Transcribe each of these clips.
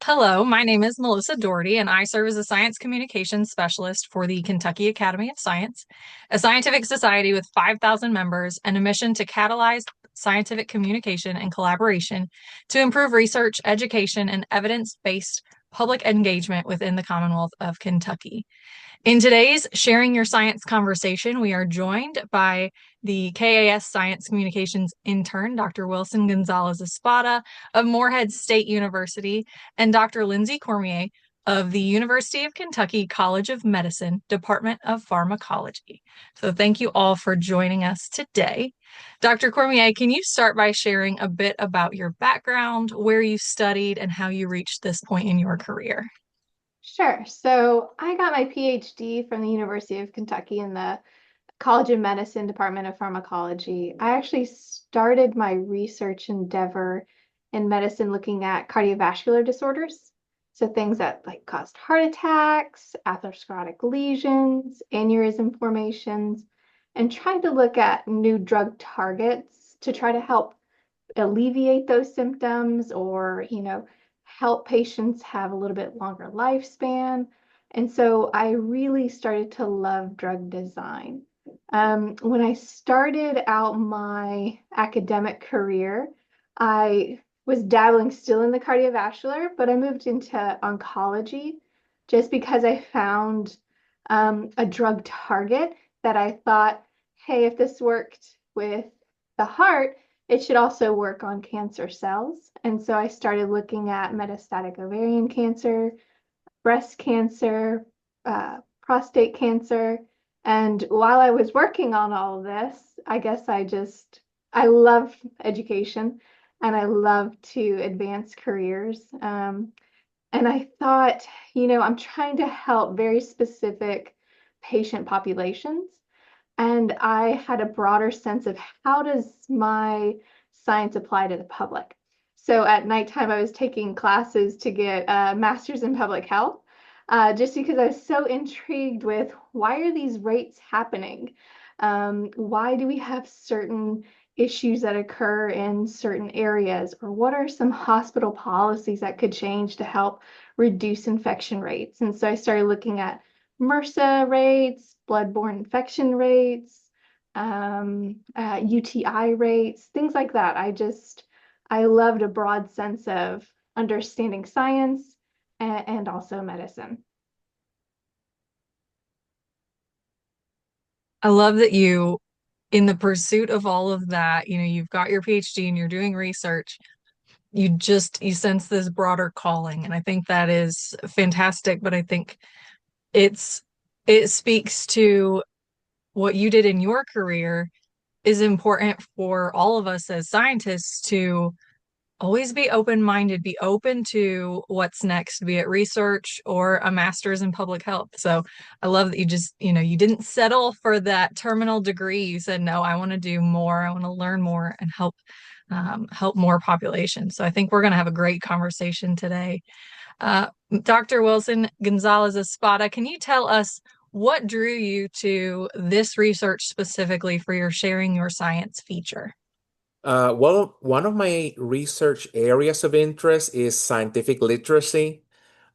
Hello, my name is Melissa Doherty, and I serve as a science communications specialist for the Kentucky Academy of Science, a scientific society with 5,000 members and a mission to catalyze scientific communication and collaboration to improve research, education, and evidence-based public engagement within the Commonwealth of Kentucky. In today's Sharing Your Science conversation, we are joined by the KAS Science Communications intern, Dr. Wilson Gonzalez Espada of Morehead State University, and Dr. Lindsey Cormier of the University of Kentucky College of Medicine, Department of Pharmacology. So thank you all for joining us today. Dr. Cormier, can you start by sharing a bit about your background, where you studied, and how you reached this point in your career? Sure. So I got my PhD from the University of Kentucky in the College of Medicine, Department of Pharmacology. I actually started my research endeavor in medicine looking at cardiovascular disorders. So things that like caused heart attacks, atherosclerotic lesions, aneurysm formations, and tried to look at new drug targets to try to help alleviate those symptoms or, help patients have a little bit longer lifespan. And so I really started to love drug design. When I started out my academic career, I was dabbling still in the cardiovascular, but I moved into oncology just because I found a drug target that I thought, hey, if this worked with the heart, it should also work on cancer cells. And so I started looking at metastatic ovarian cancer, breast cancer, prostate cancer. And while I was working on all of this, I guess I love education and I love to advance careers. And I thought, I'm trying to help very specific patient populations. And I had a broader sense of how does my science apply to the public. So at nighttime, I was taking classes to get a master's in public health, just because I was so intrigued with why are these rates happening? Why do we have certain issues that occur in certain areas? Or what are some hospital policies that could change to help reduce infection rates? And so I started looking at MRSA rates, bloodborne infection rates, UTI rates, things like that. I loved a broad sense of understanding science and also medicine. I love that you, in the pursuit of all of that, you've got your PhD and you're doing research. You sense this broader calling, and I think that is fantastic. But I think it's it speaks to what you did in your career is important for all of us as scientists to always be open-minded, be open to what's next, be it research or a master's in public health. So I love that you didn't settle for that terminal degree. You said, no, I want to do more. I want to learn more and help more populations. So I think we're going to have a great conversation today. Uh, Dr. Wilson Gonzalez Espada, can you tell us what drew you to this research specifically for your Sharing Your Science feature? Well, one of my research areas of interest is scientific literacy.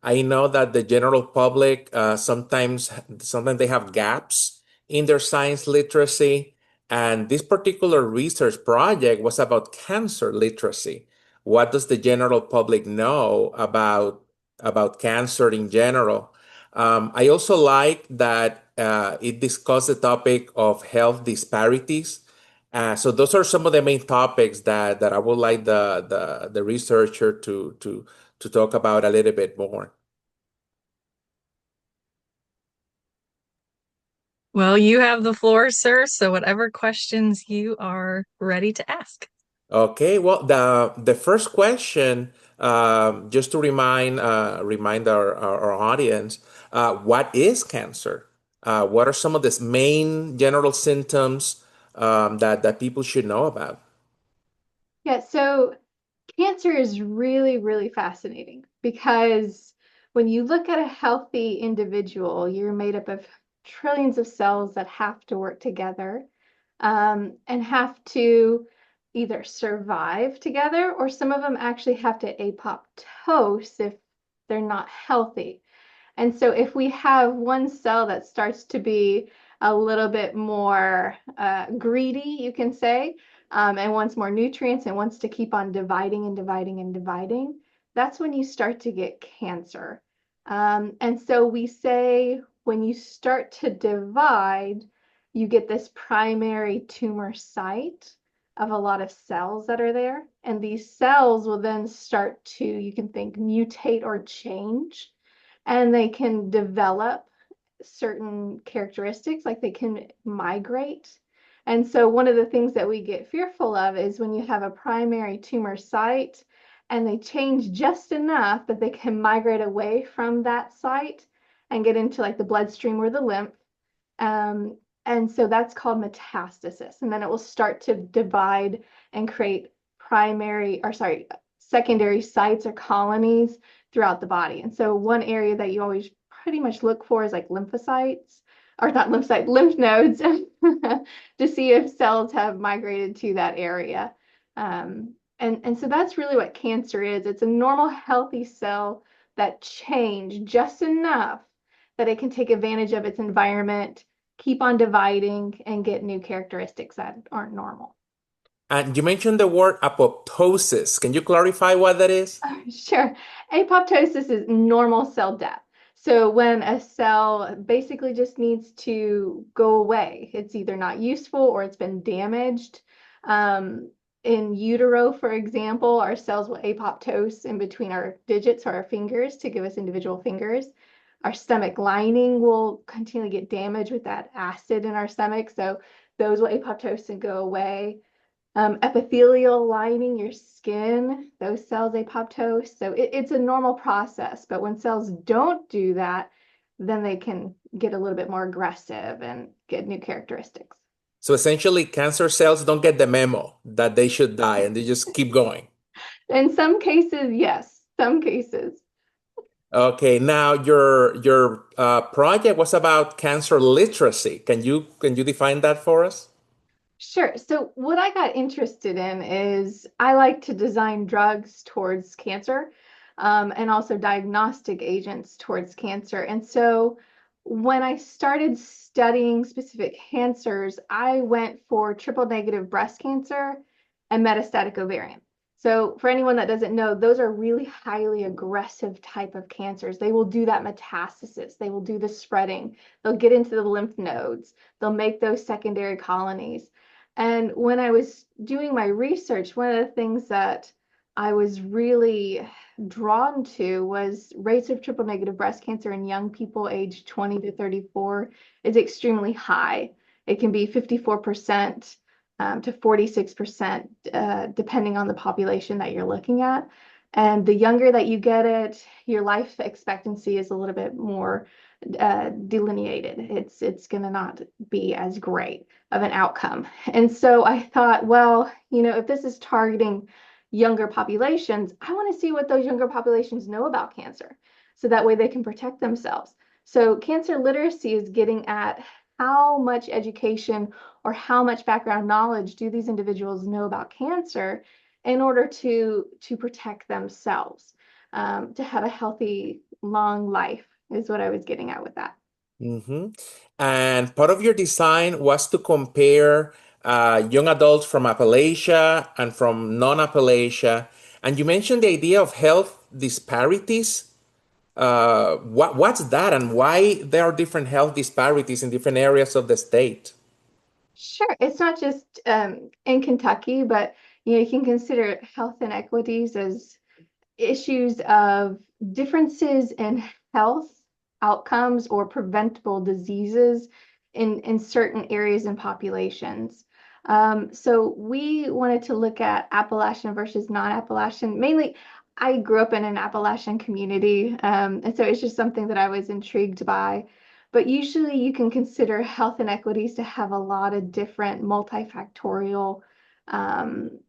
I know that the general public sometimes they have gaps in their science literacy, and this particular research project was about cancer literacy. What does the general public know about cancer in general? I also like that it discussed the topic of health disparities. So those are some of the main topics that I would like the researcher to talk about a little bit more. Well, you have the floor, sir. So whatever questions you are ready to ask. Okay, well, the first question, just to remind our audience, what is cancer? What are some of the main general symptoms that people should know about? Yeah, so cancer is really, really fascinating because when you look at a healthy individual, you're made up of trillions of cells that have to work together and have to either survive together or some of them actually have to apoptose if they're not healthy. And so if we have one cell that starts to be a little bit more greedy, you can say, and wants more nutrients and wants to keep on dividing and dividing and dividing, that's when you start to get cancer. And so we say when you start to divide, you get this primary tumor site of a lot of cells that are there. And these cells will then start to, you can think, mutate or change, and they can develop certain characteristics, like they can migrate. And so one of the things that we get fearful of is when you have a primary tumor site and they change just enough that they can migrate away from that site and get into like the bloodstream or the lymph. And so that's called metastasis. And then it will start to divide and create secondary sites or colonies throughout the body. And so one area that you always pretty much look for is like lymphocytes, or not lymphocytes, lymph nodes, to see if cells have migrated to that area. And so that's really what cancer is. It's a normal, healthy cell that changed just enough that it can take advantage of its environment, keep on dividing, and get new characteristics that aren't normal. And you mentioned the word apoptosis. Can you clarify what that is? Sure. Apoptosis is normal cell death. So when a cell basically just needs to go away, it's either not useful or it's been damaged. In utero, for example, our cells will apoptose in between our digits or our fingers to give us individual fingers. Our stomach lining will continually get damaged with that acid in our stomach. So those will apoptose and go away. Epithelial lining, your skin, those cells apoptose. So it's a normal process, but when cells don't do that, then they can get a little bit more aggressive and get new characteristics. So essentially, cancer cells don't get the memo that they should die and they just keep going. In some cases, yes, some cases. Okay, now your project was about cancer literacy. Can you define that for us? Sure. So what I got interested in is I like to design drugs towards cancer, and also diagnostic agents towards cancer. And so when I started studying specific cancers, I went for triple negative breast cancer and metastatic ovarian. So for anyone that doesn't know, those are really highly aggressive type of cancers. They will do that metastasis. They will do the spreading. They'll get into the lymph nodes. They'll make those secondary colonies. And when I was doing my research, one of the things that I was really drawn to was rates of triple negative breast cancer in young people aged 20 to 34 is extremely high. It can be 54% to 46%, depending on the population that you're looking at. And the younger that you get it, your life expectancy is a little bit more delineated. It's going to not be as great of an outcome. And so I thought, well, if this is targeting younger populations, I want to see what those younger populations know about cancer, so that way they can protect themselves. So cancer literacy is getting at how much education or how much background knowledge do these individuals know about cancer in order to protect themselves, to have a healthy, long life is what I was getting at with that. hmm And part of your design was to compare young adults from Appalachia and from non-Appalachia. And you mentioned the idea of health disparities. What's that, and why there are different health disparities in different areas of the state? Sure, it's not just in Kentucky, but you can consider health inequities as issues of differences in health outcomes or preventable diseases in certain areas and populations. So we wanted to look at Appalachian versus non-Appalachian. Mainly, I grew up in an Appalachian community, and so it's just something that I was intrigued by. But usually you can consider health inequities to have a lot of different multifactorial um,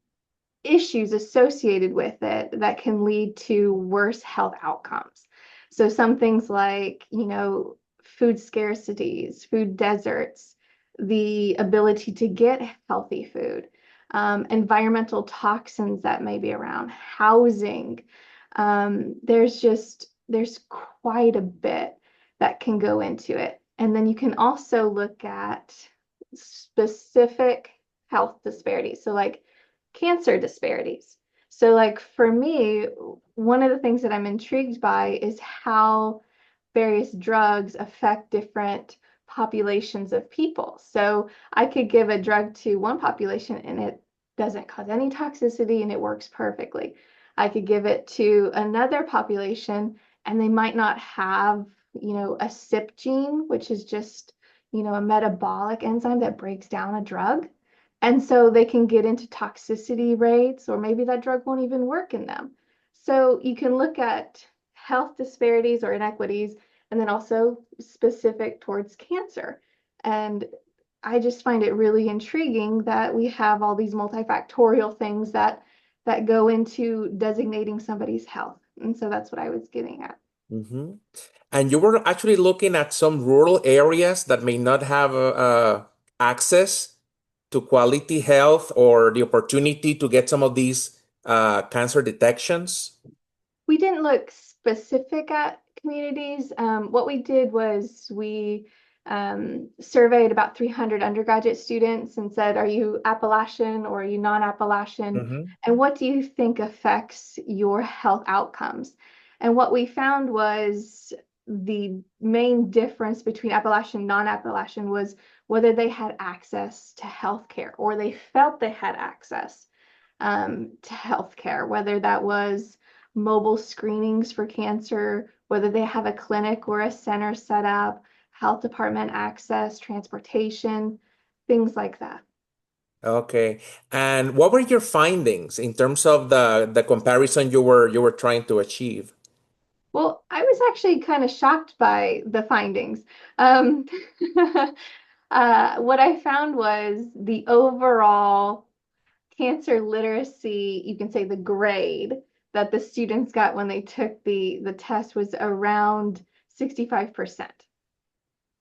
issues associated with it that can lead to worse health outcomes. So some things like, food scarcities, food deserts, the ability to get healthy food, environmental toxins that may be around, housing. There's just there's quite a bit that can go into it. And then you can also look at specific health disparities. So like cancer disparities. So like for me, one of the things that I'm intrigued by is how various drugs affect different populations of people. So I could give a drug to one population and it doesn't cause any toxicity and it works perfectly. I could give it to another population and they might not have, a CYP gene, which is just, a metabolic enzyme that breaks down a drug. And so they can get into toxicity rates, or maybe that drug won't even work in them. So you can look at health disparities or inequities, and then also specific towards cancer. And I just find it really intriguing that we have all these multifactorial things that go into designating somebody's health. And so that's what I was getting at. Hmm. And you were actually looking at some rural areas that may not have access to quality health or the opportunity to get some of these cancer detections. We didn't look specific at communities. What we did was we surveyed about 300 undergraduate students and said, are you Appalachian or are you non-Appalachian? Hmm. And what do you think affects your health outcomes? And what we found was the main difference between Appalachian and non-Appalachian was whether they had access to healthcare or they felt they had access to healthcare, whether that was mobile screenings for cancer, whether they have a clinic or a center set up, health department access, transportation, things like that. Okay. And what were your findings in terms of the comparison you were trying to achieve? Well, I was actually kind of shocked by the findings. Um, what I found was the overall cancer literacy, you can say the grade that the students got when they took the test was around 65%.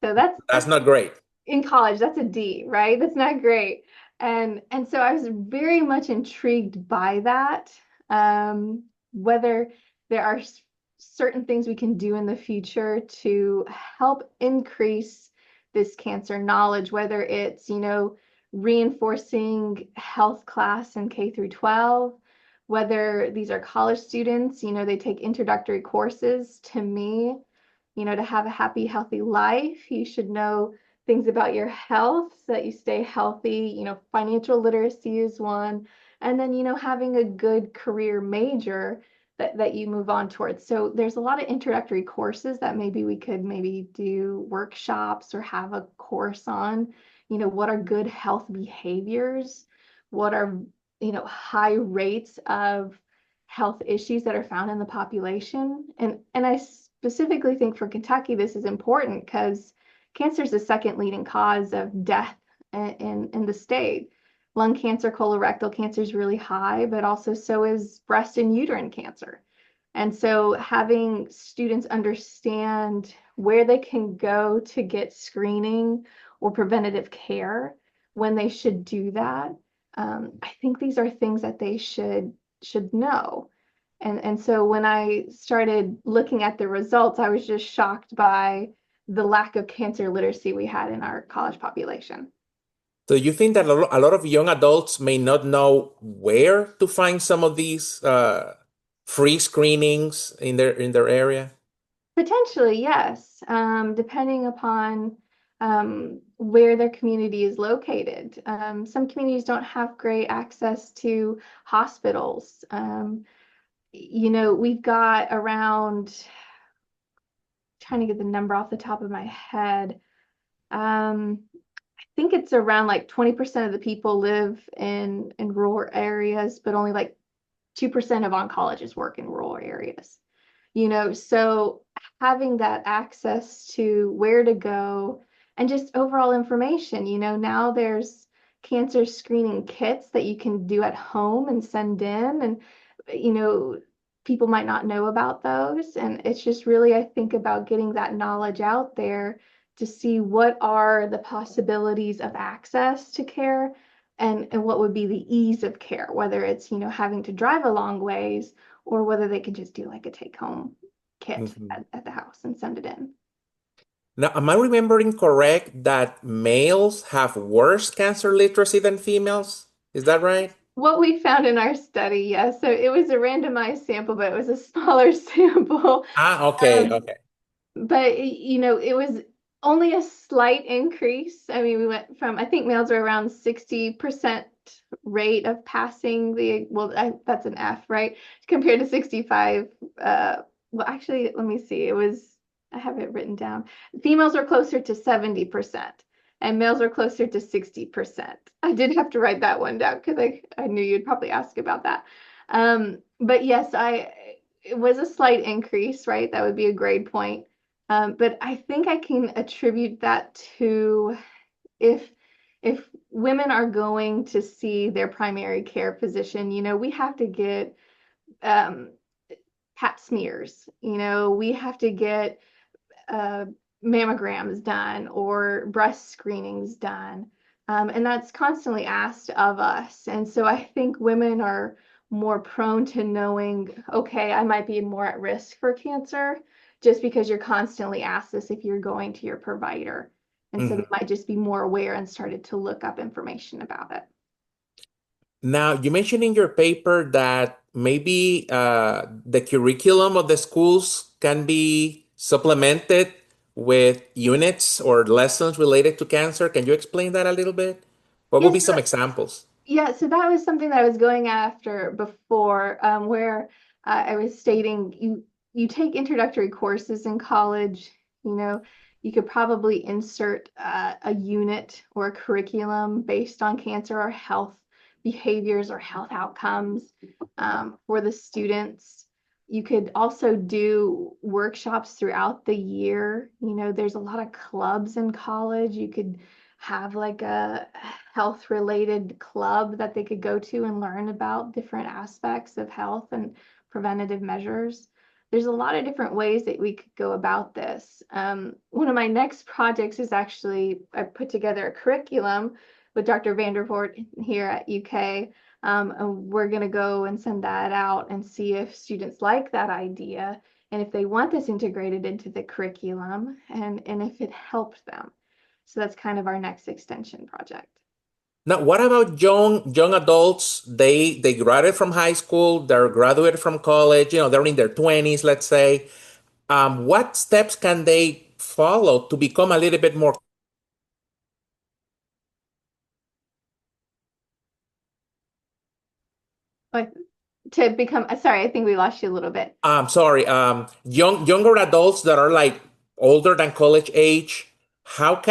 So That's that's not great. in college, that's a D, right? That's not great. And so I was very much intrigued by that. Whether there are certain things we can do in the future to help increase this cancer knowledge, whether it's, reinforcing health class in K through 12, whether these are college students, they take introductory courses. To me, to have a happy, healthy life, you should know things about your health so that you stay healthy. Financial literacy is one. And then, having a good career major that you move on towards. So there's a lot of introductory courses that maybe we could maybe do workshops or have a course on, what are good health behaviors? What are, high rates of health issues that are found in the population? And I specifically think for Kentucky, this is important because cancer is the second leading cause of death in the state. Lung cancer, colorectal cancer is really high, but also so is breast and uterine cancer. And so having students understand where they can go to get screening or preventative care when they should do that, I think these are things that they should know. And so when I started looking at the results, I was just shocked by the lack of cancer literacy we had in our college population. So you think that a lot of young adults may not know where to find some of these free screenings in their area? Potentially, yes, depending upon where their community is located. Some communities don't have great access to hospitals. We've got around, trying to get the number off the top of my head. I think it's around like 20% of the people live in rural areas, but only like 2% of oncologists work in rural areas. So having that access to where to go and just overall information, now there's cancer screening kits that you can do at home and send in, and people might not know about those. And it's just really, I think, about getting that knowledge out there to see what are the possibilities of access to care, and what would be the ease of care, whether it's, having to drive a long ways or whether they could just do like a take home kit Mhm. at the house and send it in. Now, am I remembering correct that males have worse cancer literacy than females? Is that right? What we found in our study, yes, so it was a randomized sample, but it was a smaller sample. Ah, okay, Um, okay. but it was only a slight increase. I mean, we went from, I think males are around 60% rate of passing that's an F, right? Compared to 65. Well, actually, let me see. I have it written down. Females are closer to 70% and males are closer to 60%. I did have to write that one down because I knew you'd probably ask about that. But yes, it was a slight increase, right? That would be a grade point. But I think I can attribute that to if if women are going to see their primary care physician, we have to get um, pap smears. We have to get uh, mammograms done or breast screenings done. And that's constantly asked of us. And so I think women are more prone to knowing, okay, I might be more at risk for cancer just because you're constantly asked this if you're going to your provider. And so they Mhm. might just be more aware and started to look up information about it. Now, you mentioned in your paper that maybe the curriculum of the schools can be supplemented with units or lessons related to cancer. Can you explain that a little bit? What would Yes, be some examples? yeah, so that was something that I was going after before, where I was stating you take introductory courses in college, you know, you could probably insert a unit or a curriculum based on cancer or health behaviors or health outcomes for the students. You could also do workshops throughout the year. There's a lot of clubs in college. You could have like a health related club that they could go to and learn about different aspects of health and preventative measures. There's a lot of different ways that we could go about this. One of my next projects is actually I put together a curriculum with Dr. Vandervoort here at UK. And we're going to go and send that out and see if students like that idea and if they want this integrated into the curriculum and if it helps them. So that's kind of our next extension project. Now, what about young adults? They graduate from high school, they're graduated from college, they're in their 20s, let's say. What steps can they follow to become a little bit more But to become, sorry, I think we lost you a little bit. sorry, younger adults that are like older than college age, what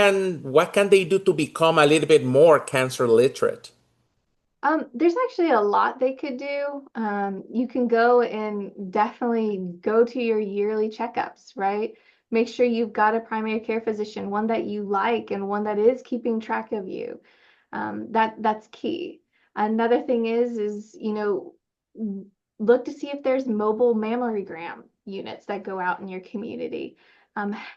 can they do to become a little bit more cancer literate? There's actually a lot they could do. You can go and definitely go to your yearly checkups, right? Make sure you've got a primary care physician, one that you like and one that is keeping track of you. That's key. Another thing is look to see if there's mobile mammogram units that go out in your community.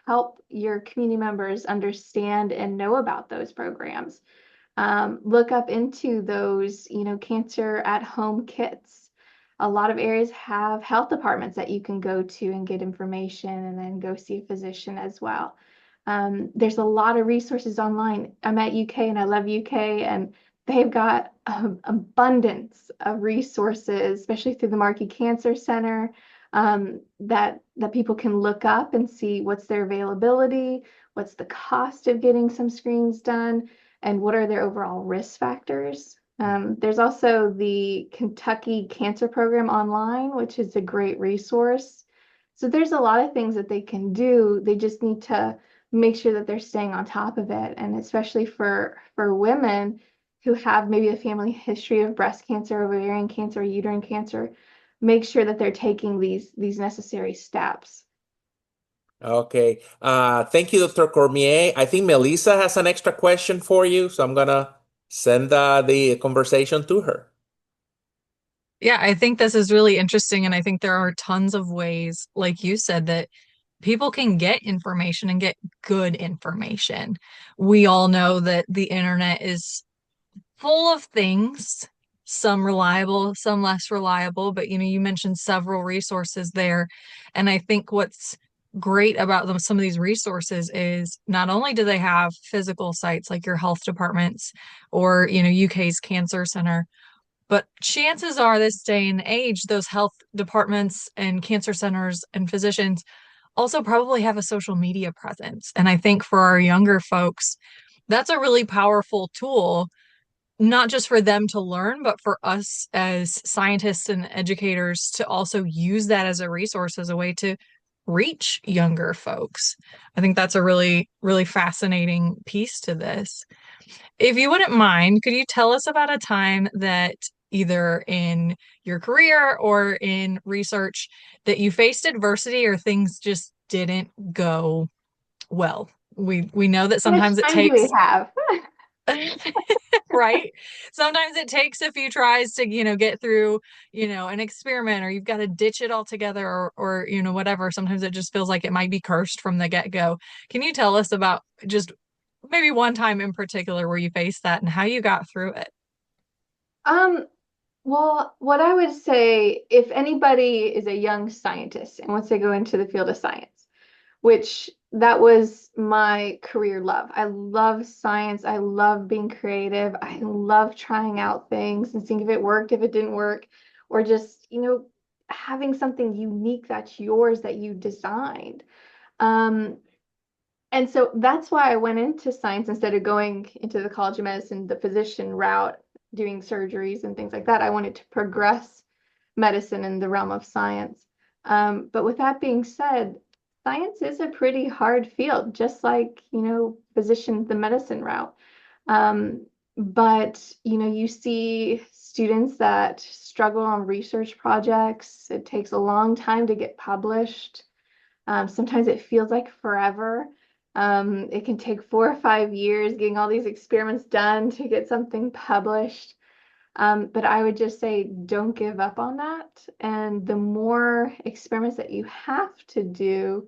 Help your community members understand and know about those programs. Look up into those, cancer at home kits. A lot of areas have health departments that you can go to and get information and then go see a physician as well. There's a lot of resources online. I'm at UK and I love UK, and they've got abundance of resources, especially through the Markey Cancer Center, that people can look up and see what's their availability, what's the cost of getting some screens done, and what are their overall risk factors. There's also the Kentucky Cancer Program online, which is a great resource. So there's a lot of things that they can do. They just need to make sure that they're staying on top of it. And especially for women who have maybe a family history of breast cancer, ovarian cancer, uterine cancer, make sure that they're taking these necessary steps. Okay. Thank you, Dr. Cormier. I think Melissa has an extra question for you, so I'm gonna send the conversation to her. Yeah, I think this is really interesting. And I think there are tons of ways, like you said, that people can get information and get good information. We all know that the internet is full of things some reliable, some less reliable, but you mentioned several resources there. And I think what's great about some of these resources is not only do they have physical sites like your health departments or, UK's Cancer Center, but chances are this day and age, those health departments and cancer centers and physicians also probably have a social media presence. And I think for our younger folks, that's a really powerful tool, not just for them to learn, but for us as scientists and educators to also use that as a resource, as a way to reach younger folks. I think that's a really, really fascinating piece to this. If you wouldn't mind, could you tell us about a time that either in your career or in research that you faced adversity or things just didn't go well? We know that How much sometimes it time do we takes have? right? Sometimes it takes a few tries to, get through, an experiment, or you've got to ditch it altogether, or, whatever. Sometimes it just feels like it might be cursed from the get-go. Can you tell us about just maybe one time in particular where you faced that and how you got through it? Um, well, what I would say, if anybody is a young scientist and wants to go into the field of science, which that was my career love. I love science. I love being creative. I love trying out things and seeing if it worked, if it didn't work, or just, having something unique that's yours that you designed. Um, and so that's why I went into science instead of going into the College of Medicine, the physician route, doing surgeries and things like that. I wanted to progress medicine in the realm of science. But with that being said, science is a pretty hard field, just like, physician, the medicine route. But, you see students that struggle on research projects. It takes a long time to get published. Sometimes it feels like forever. It can take 4 or 5 years getting all these experiments done to get something published. But I would just say don't give up on that. And the more experiments that you have to do,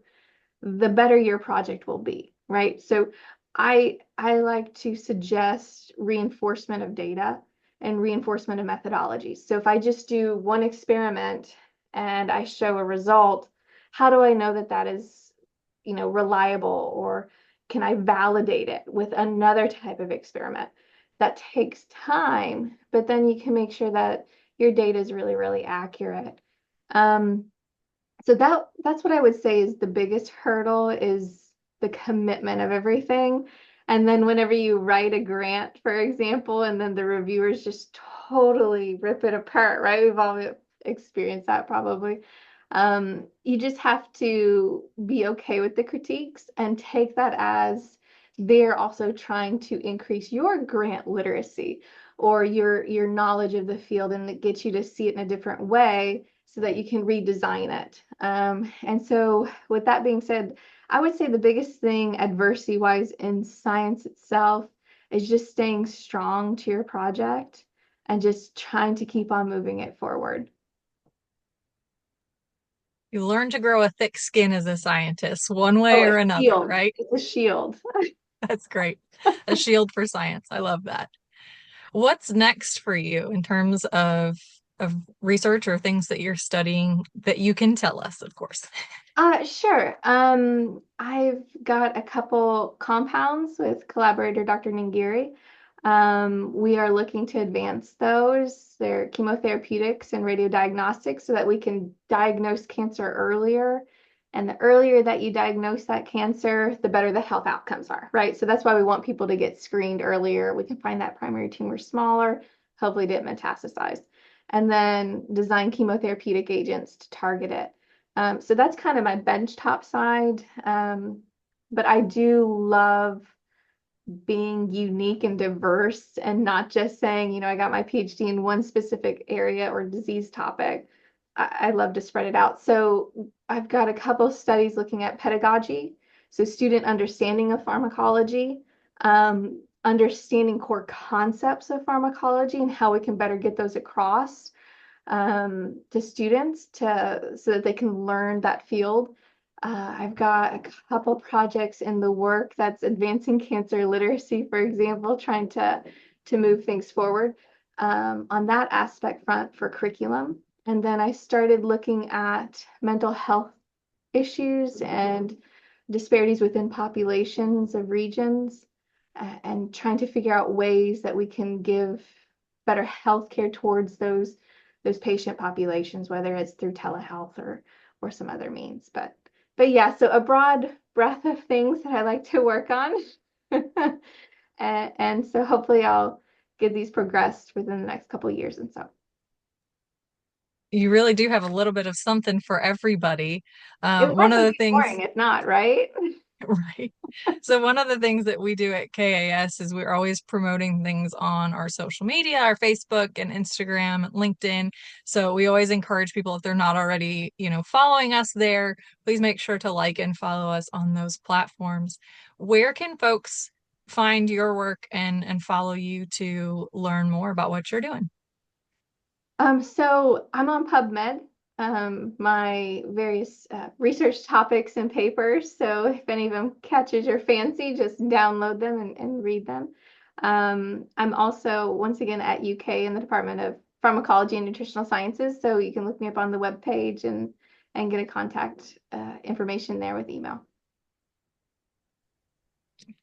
the better your project will be, right? So I like to suggest reinforcement of data and reinforcement of methodologies. So if I just do one experiment and I show a result, how do I know that that is, reliable, or can I validate it with another type of experiment? That takes time, but then you can make sure that your data is really, really accurate. Um, so that's what I would say is the biggest hurdle, is the commitment of everything. And then whenever you write a grant, for example, and then the reviewers just totally rip it apart, right? We've all experienced that probably. You just have to be okay with the critiques and take that as they're also trying to increase your grant literacy or your knowledge of the field, and it gets you to see it in a different way so that you can redesign it. And so with that being said, I would say the biggest thing adversity wise in science itself is just staying strong to your project and just trying to keep on moving it forward. You learn to grow a thick skin as a scientist, one Oh, way a or another, shield. right? It's a shield. That's great. A shield for science. I love that. What's next for you in terms of research or things that you're studying that you can tell us, of course? Sure. I've got a couple compounds with collaborator Dr. Ningiri. We are looking to advance those. They're chemotherapeutics and radiodiagnostics so that we can diagnose cancer earlier. And the earlier that you diagnose that cancer, the better the health outcomes are, right? So that's why we want people to get screened earlier. We can find that primary tumor smaller, hopefully didn't metastasize, and then design chemotherapeutic agents to target it. So that's kind of my benchtop side. But I do love being unique and diverse and not just saying, I got my PhD in one specific area or disease topic. I love to spread it out. So I've got a couple studies looking at pedagogy, so student understanding of pharmacology, understanding core concepts of pharmacology and how we can better get those across to students so that they can learn that field. I've got a couple projects in the work that's advancing cancer literacy, for example, trying to move things forward. on that aspect front for curriculum. And then I started looking at mental health issues and disparities within populations of regions and trying to figure out ways that we can give better health care towards those patient populations, whether it's through telehealth or some other means. But yeah, so a broad breadth of things that I like to work on. And so hopefully I'll get these progressed within the next couple of years and so. You really do have a little bit of something for everybody. It One life of would the be things, boring if not, right? right? So one of the things that we do at KAS is we're always promoting things on our social media, our Facebook and Instagram, LinkedIn. So we always encourage people, if they're not already, following us there, please make sure to like and follow us on those platforms. Where can folks find your work and follow you to learn more about what you're doing? So I'm on PubMed, my various research topics and papers. So if any of them catches your fancy, just download them and read them. I'm also, once again, at UK in the Department of Pharmacology and Nutritional Sciences. So you can look me up on the webpage and get a contact information there with email.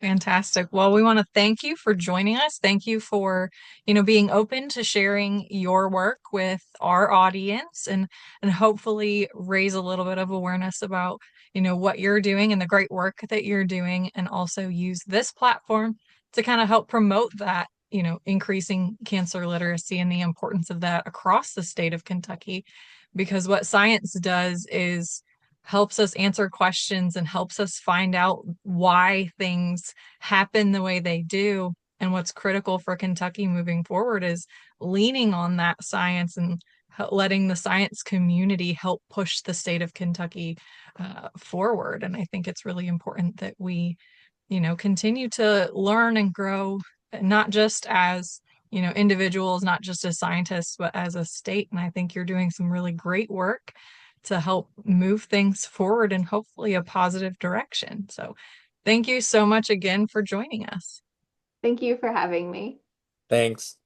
Fantastic. Well, we want to thank you for joining us. Thank you for, being open to sharing your work with our audience and hopefully raise a little bit of awareness about, what you're doing and the great work that you're doing, and also use this platform to kind of help promote that, increasing cancer literacy and the importance of that across the state of Kentucky. Because what science does is helps us answer questions and helps us find out why things happen the way they do. And what's critical for Kentucky moving forward is leaning on that science and letting the science community help push the state of Kentucky forward. And I think it's really important that we, continue to learn and grow, not just as individuals, not just as scientists, but as a state. And I think you're doing some really great work to help move things forward in hopefully a positive direction. So thank you so much again for joining us. Thank you for having me. Thanks.